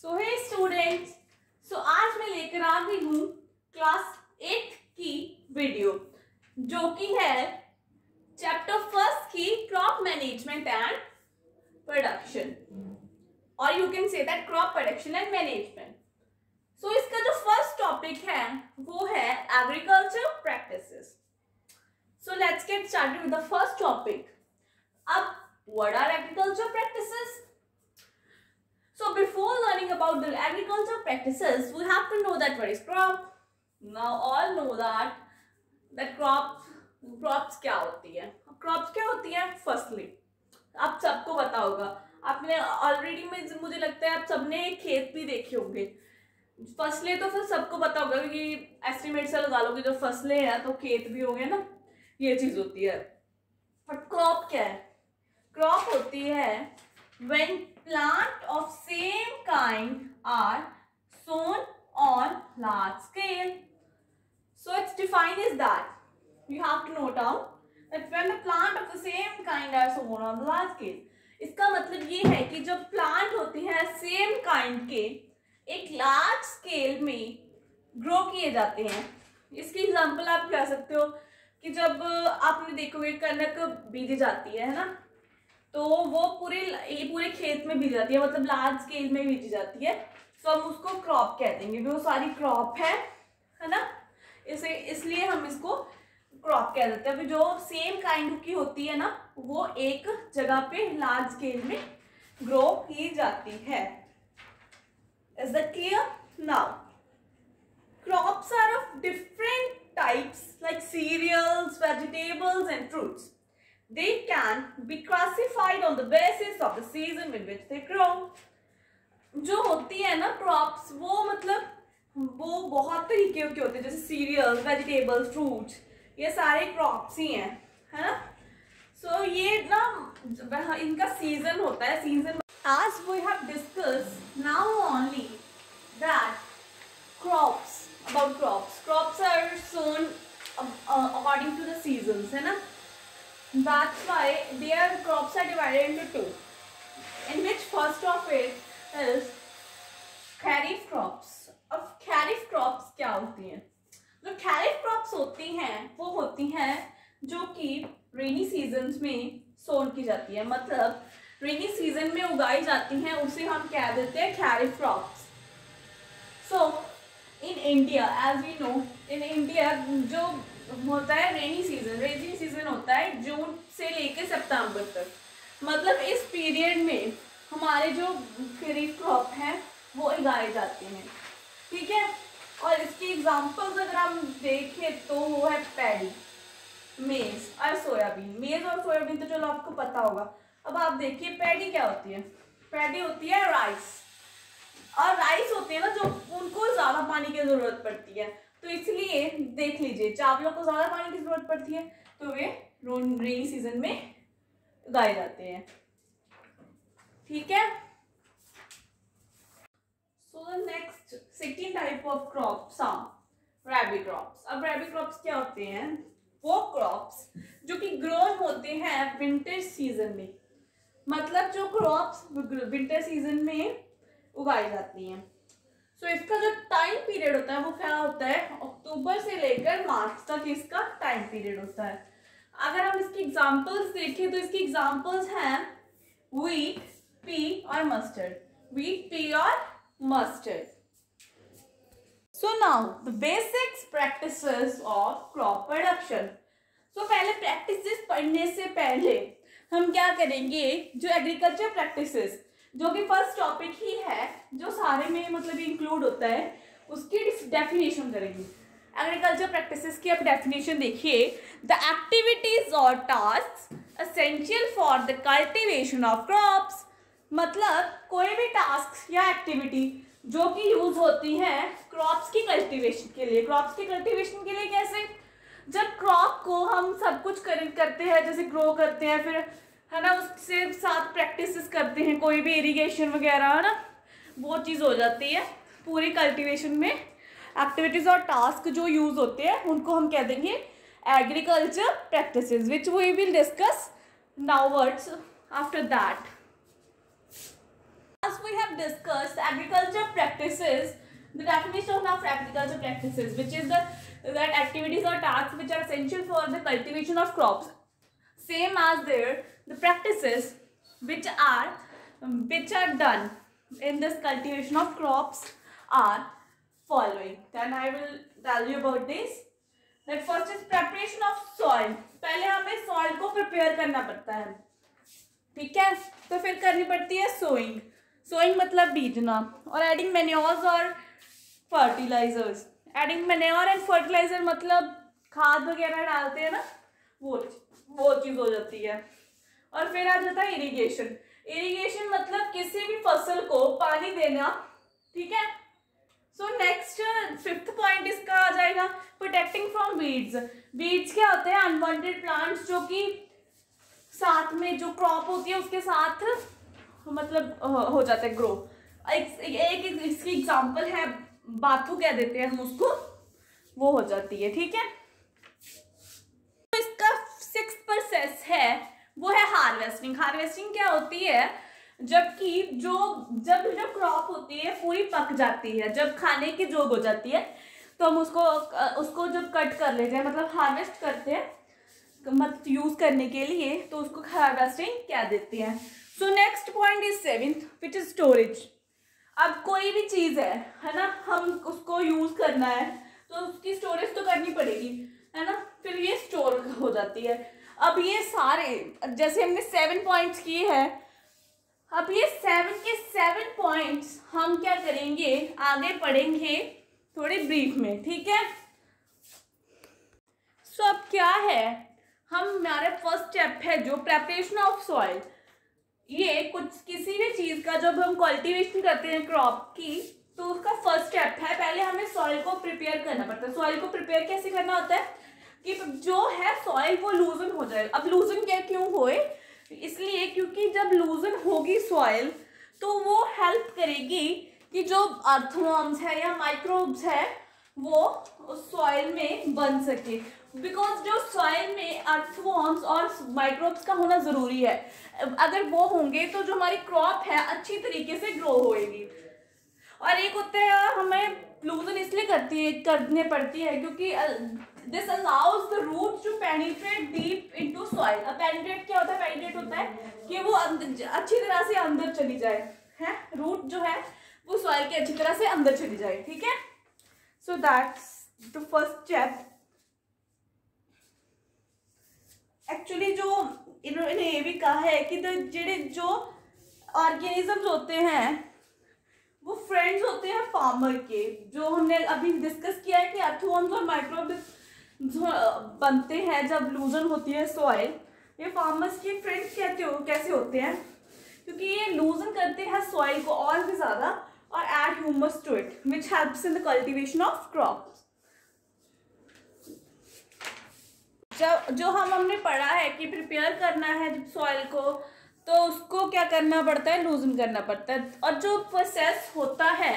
सो हे students, आज मैं लेकर आ गई हूँ क्लास 8 की वीडियो जो कि है चैप्टर फर्स्ट की क्रॉप मैनेजमेंट एंड प्रोडक्शन, और you can say that crop production and management. So इसका जो फर्स्ट टॉपिक है वो है agriculture practices. So let's get started with the first topic. अब what are agriculture practices? So before learning about the agriculture practices, we have to know that what is crop. Now all know that crops क्या होती है? Crops क्या होती है? फसलें। आप सबको पता होगा। आपने ऑलरेडी में मुझे लगता है आप सबने खेत भी देखे होंगे। फसलें तो फिर सबको पता होगा कि एस्टिमेट से लगा लो कि जो फसलें हैं तो खेत भी होंगे ना, ये चीज होती है। बट क्रॉप क्या है? क्रॉप होती है when plant of same kind are sown on large scale. So it's defined as that. You have to note down that when the plant of the same kind are sown on the large scale. इसका मतलब ये है कि जब plant होते हैं same kind के एक लार्ज स्केल में ग्रो किए जाते हैं। इसकी एग्जांपल आप कह सकते हो कि जब आपने देखोगे कनक बीजी जाती है ना, तो वो पूरे खेत में बीजी जाती है, मतलब लार्ज स्केल में बीजी जाती है, तो हम उसको क्रॉप कह देंगे। वो सारी क्रॉप है ना, इसलिए हम इसको क्रॉप कह देते हैं। जो सेम काइंड की होती है ना, वो एक जगह पे लार्ज स्केल में ग्रो की जाती है। Is that clear? Now crops are of different types like cereals, vegetables and fruits. They can be classified on the basis of the season in which they grow. जो होती है ना crops, वो मतलब वो बहुत तरीके के होते हैं, जैसे सीरियल्स, वेजिटेबल्स, फ्रूट्स, ये सारे क्रॉप्स ही हैं, है ना। सो ये ना इनका सीजन होता है। Season as we have discussed now only that crops are sown according to the seasons, है ना। That's why their crops are divided into two, in which first of it is kharif crops. अब kharif crops क्या होती हैं? जो kharif crops होती हैं वो होती हैं जो कि रेनी सीजन्स में सोन की जाती है, मतलब रेनी सीजन में उगाई जाती हैं, उसे हम कह देते हैं kharif crops. So in India, as we know, in India जो होता है रेनी सीजन होता है जून से लेकर सितंबर तक, मतलब इस पीरियड में हमारे जो खरीफ क्रॉप हैं वो उगाए जाते हैं, ठीक है। और इसकी एग्जांपल्स अगर हम देखें तो वो है पैडी, मेज और सोयाबीन। मेज और सोयाबीन तो चलो आपको पता होगा। अब आप देखिए पैडी क्या होती है? पैडी होती है राइस, और राइस होते हैं ना जो उनको ज्यादा पानी की जरूरत पड़ती है, तो इसलिए देख लीजिए चावलों को ज्यादा पानी की जरूरत पड़ती है, तो वे रेनी सीजन में उगाए जाते हैं, ठीक है। So the next second type of crops are rabi crops. अब रैबी क्रॉप्स क्या होते हैं? वो क्रॉप्स जो कि ग्रोन होते हैं विंटर सीजन में, मतलब जो क्रॉप्स विंटर सीजन में उगाई जाती हैं। सो इसका जो टाइम पीरियड होता है वो क्या होता है? अक्टूबर से लेकर मार्च तक इसका टाइम पीरियड होता है। अगर हम इसकी एग्जांपल्स देखें तो इसकी एग्जांपल्स हैं व्हीट, पी और मस्टर्ड। व्हीट, पी और mustard. So now the basics practices of crop production. So पहले प्रैक्टिसेस पढ़ने से पहले हम क्या करेंगे, जो एग्रीकल्चर प्रैक्टिसेस जो कि फर्स्ट टॉपिक ही है, जो सारे में मतलब इंक्लूड होता है, उसकी डेफिनेशन करेंगे। एग्रीकल्चर प्रैक्टिसेस की आप डेफिनेशन देखिए। द एक्टिविटीज और task essential for the cultivation of crops, मतलब कोई भी टास्क या एक्टिविटी जो कि यूज होती है क्रॉप्स की कल्टीवेशन के लिए। क्रॉप्स की कल्टीवेशन के लिए कैसे? जब क्रॉप को हम सब कुछ करते हैं, जैसे ग्रो करते हैं, फिर है ना उससे साथ प्रैक्टिसेस करते हैं, कोई भी इरिगेशन वगैरह, है ना, वो चीज़ हो जाती है। पूरी कल्टीवेशन में एक्टिविटीज और टास्क जो यूज होते हैं उनको हम कह देंगे agriculture practices, which we will discuss now words after that. As we have discussed agriculture practices, the definition of agriculture practices, which is that activities or tasks which are essential for the cultivation of crops. Same as there, the practices which are done in this cultivation of crops are following. Then I will tell you about this. That first is preparation of soil. पहले हमें soil को prepare करना पड़ता है, ठीक है. तो फिर करनी पड़ती है सोइंग. सोइंग मतलब बीजना. और एडिंग मैन्योर्स और fertilisers. Adding manure and fertiliser मतलब खाद वगैरह डालते हैं ना, वो चीज़ हो जाती है. और फिर आ जाता है इरिगेशन. इरिगेशन मतलब किसी भी फसल को पानी देना, ठीक है. सो नेक्स्ट 5th पॉइंट इसका आ जाएगा प्रोटेक्टिंग फ्रॉम वीड्स. वीड्स क्या होते हैं? अनवांटेड प्लांट्स जो कि साथ में जो क्रॉप होती है उसके साथ मतलब हो जाता है ग्रो. एक इसकी एग्जांपल है बाथू कह देते हैं हम उसको, वो हो जाती है, ठीक है. तो इसका 6th प्रोसेस है वो है हार्वेस्टिंग. हार्वेस्टिंग क्या होती है? जबकि जब क्रॉप होती है पूरी पक जाती है, जब खाने की जोग हो जाती है, तो हम उसको जब कट कर लेते हैं, मतलब हार्वेस्ट करते हैं मतलब यूज करने के लिए, तो उसको हार्वेस्टिंग क्या देते हैं. So next point is 7th which is storage. अब कोई भी चीज है ना, हम उसको यूज करना है तो उसकी स्टोरेज तो करनी पड़ेगी, है ना. फिर ये स्टोर हो जाती है. अब ये सारे जैसे हमने 7 पॉइंट्स किए हैं, अब ये 7 के 7 पॉइंट्स हम क्या करेंगे, आगे पढ़ेंगे थोड़े ब्रीफ में, ठीक है. सो अब क्या है, हमारे फर्स्ट स्टेप है जो प्रेपरेशन ऑफ सॉइल. ये किसी भी चीज का जब हम कल्टीवेशन करते हैं क्रॉप की, तो उसका फर्स्ट स्टेप है पहले हमें सॉइल को प्रिपेयर करना पड़ता है. सॉइल को प्रिपेयर कैसे करना होता है कि जो है सॉइल वो लूजन हो जाए. अब लूजन क्यों होए? इसलिए क्योंकि जब लूजन होगी सॉइल तो वो हेल्प करेगी कि जो अर्थवॉर्म्स है या माइक्रोब्स है वो उस सॉइल में बन सके. बिकॉज जो सॉइल में अर्थवॉर्म्स और माइक्रोब्स का होना ज़रूरी है. अगर वो होंगे तो जो हमारी क्रॉप है अच्छी तरीके से ग्रो होएगी. और एक होता है हमें लूजन इसलिए करने पड़ती है क्योंकि this allows the root to penetrate deep into soil. अब पेनिट्रेट क्या होता है? पेनिट्रेट होता है कि वो अच्छी तरह से अंदर चली जाए, है. रूट जो है वो सॉइल के अच्छी तरह से अंदर चली जाए, ठीक है. So that's the first step. Actually जो इन्होंने ये भी कहा है कि जो ऑर्गेनिजम्स होते हैं वो फ्रेंड्स होते हैं फार्मर के. जो हमने अभी डिस्कस किया है कि अर्थवॉर्म्स और माइक्रोब्स बनते हैं जब लूजन होती है सॉइल. ये फार्मर्स के फ्रेंड्स कैसे होते हैं? क्योंकि ये लूजन करते हैं सॉइल को और भी ज़्यादा और add humus to it which helps in the cultivation of crops. जो हमने पढ़ा है कि प्रिपेयर करना है जब सॉइल को, तो उसको क्या करना पड़ता है? लूजन करना पड़ता है. और जो प्रोसेस होता है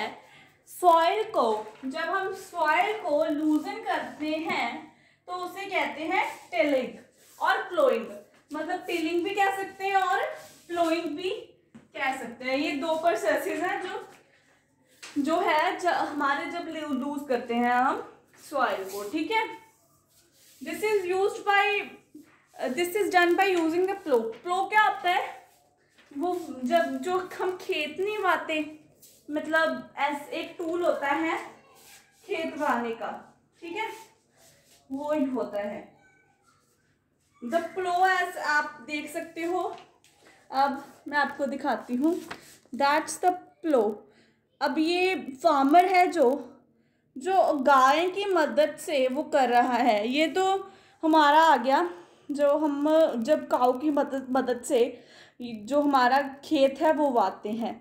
सॉइल को, जब हम सॉइल को लूजन करते हैं तो उसे कहते हैं टिलिंग और प्लोइंग. मतलब टिलिंग भी कह सकते हैं और प्लोइंग भी कह सकते हैं. ये 2 प्रोसेसेस हैं जो है हमारे जब लूज करते हैं हम सॉइल को, ठीक है. This is done by using the plough. Plough क्या होता है? वो जब जो हम खेत नहीं वाते, मतलब एक टूल होता है खेत वाने का, ठीक है, वो ही होता है द प्लो. एज आप देख सकते हो, अब मैं आपको दिखाती हूँ. दैट्स द प्लो. अब ये फार्मर है जो गाय की मदद से वो कर रहा है. ये तो हमारा आ गया जो हम जब काऊ की मदद से जो हमारा खेत है वो वाते हैं,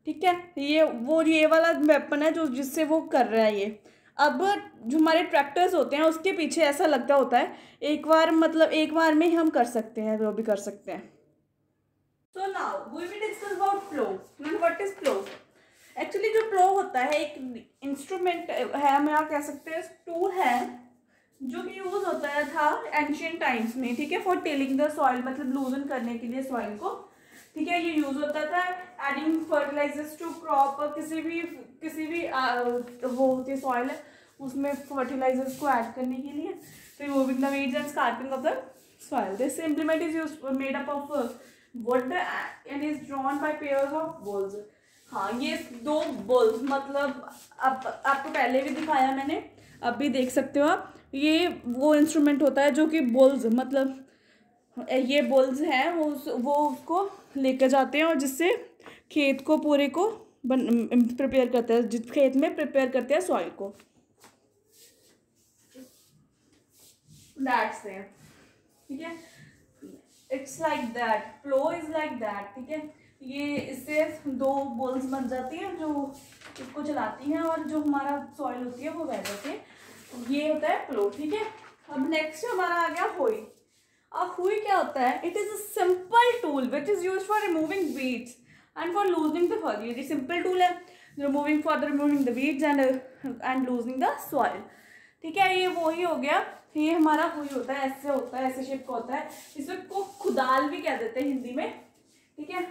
ठीक है. ये वाला वेपन है जो जिससे वो कर रहा है ये. अब जो हमारे ट्रैक्टर्स होते हैं उसके पीछे ऐसा लगता होता है एक बार में ही हम कर सकते हैं, जो भी कर सकते हैं. So now we will discuss about plough. What is plough? Actually जो प्लो होता है एक इंस्ट्रूमेंट है, हम यहाँ कह सकते हैं टूल है जो कि यूज होता था एंशियंट टाइम्स में, ठीक है, फॉर टिलिंग द सॉइल, मतलब लूजन करने के लिए सॉइल को, ठीक है. ये यूज होता था एडिंग फर्टिलाइजर्स टू क्रॉप, किसी भी वो होती है सॉइल है उसमें फर्टिलाइजर्स को ऐड करने के लिए, removing the weeds and scraping of the soil. This implement is made up of wood and is drawn by pairs of bulls. हाँ, ये 2 बुल्स, मतलब अब आपको पहले भी दिखाया मैंने, अब भी देख सकते हो आप, ये वो इंस्ट्रूमेंट होता है जो कि बुल्स, मतलब ये बुल्स हैं, वो उसको लेकर जाते हैं और जिससे खेत को पूरे को प्रिपेयर करते हैं, जिस खेत में प्रिपेयर करते हैं सॉइल को। दैट्स इट, ठीक है, it's like that, flow is like that, ठीक है। ये इससे 2 बुल्स बन जाती हैं जो इसको चलाती हैं और जो हमारा सॉइल होती है वो बह जाती है, ये होता है फ्लो, ठीक है। अब नेक्स्ट हमारा आ गया हुई। अब हुई क्या होता है? It is a simple tool which is use for removing weeds and for loosening the फर्ज। ये सिंपल टूल है removing the weeds and loosening the soil, ठीक है। ये वो ही हो गया, ये हमारा हुई होता है, ऐसे होता है, ऐसे शेप का होता है, इसमें को खुदाल भी कह देते हैं हिंदी में, ठीक है।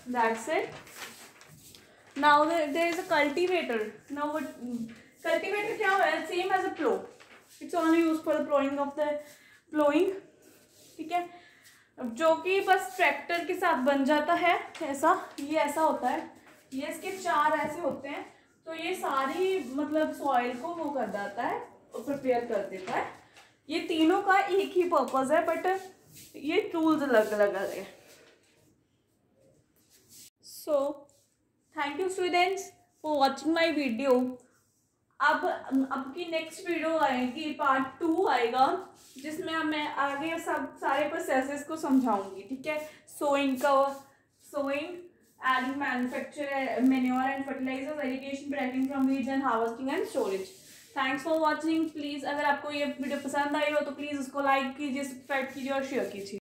That's it. Now there is a cultivator. Now cultivator क्या है? Same as a plough, it's only use for the ploughing, ठीक है, जो कि बस ट्रैक्टर के साथ बन जाता है ऐसा। ये ऐसा होता है, ये इसके 4 ऐसे होते हैं, तो ये सारी मतलब सॉइल को वो कर जाता है, प्रिपेयर कर देता है। ये तीनों का एक ही पर्पस है, बट ये टूल्स अलग अलग है। So thank you students for watching my video. अब की नेक्स्ट वीडियो आएगी, पार्ट 2 आएगा, जिसमें मैं आगे सारे प्रोसेसेस को समझाऊंगी, ठीक है। Sowing, adding manufacture manure and fertilizers, irrigation, protecting from weeds and harvesting and storage. Thanks for watching. Please अगर आपको ये वीडियो पसंद आई हो तो प्लीज़ उसको लाइक कीजिए, सब्सक्राइब कीजिए और शेयर कीजिए।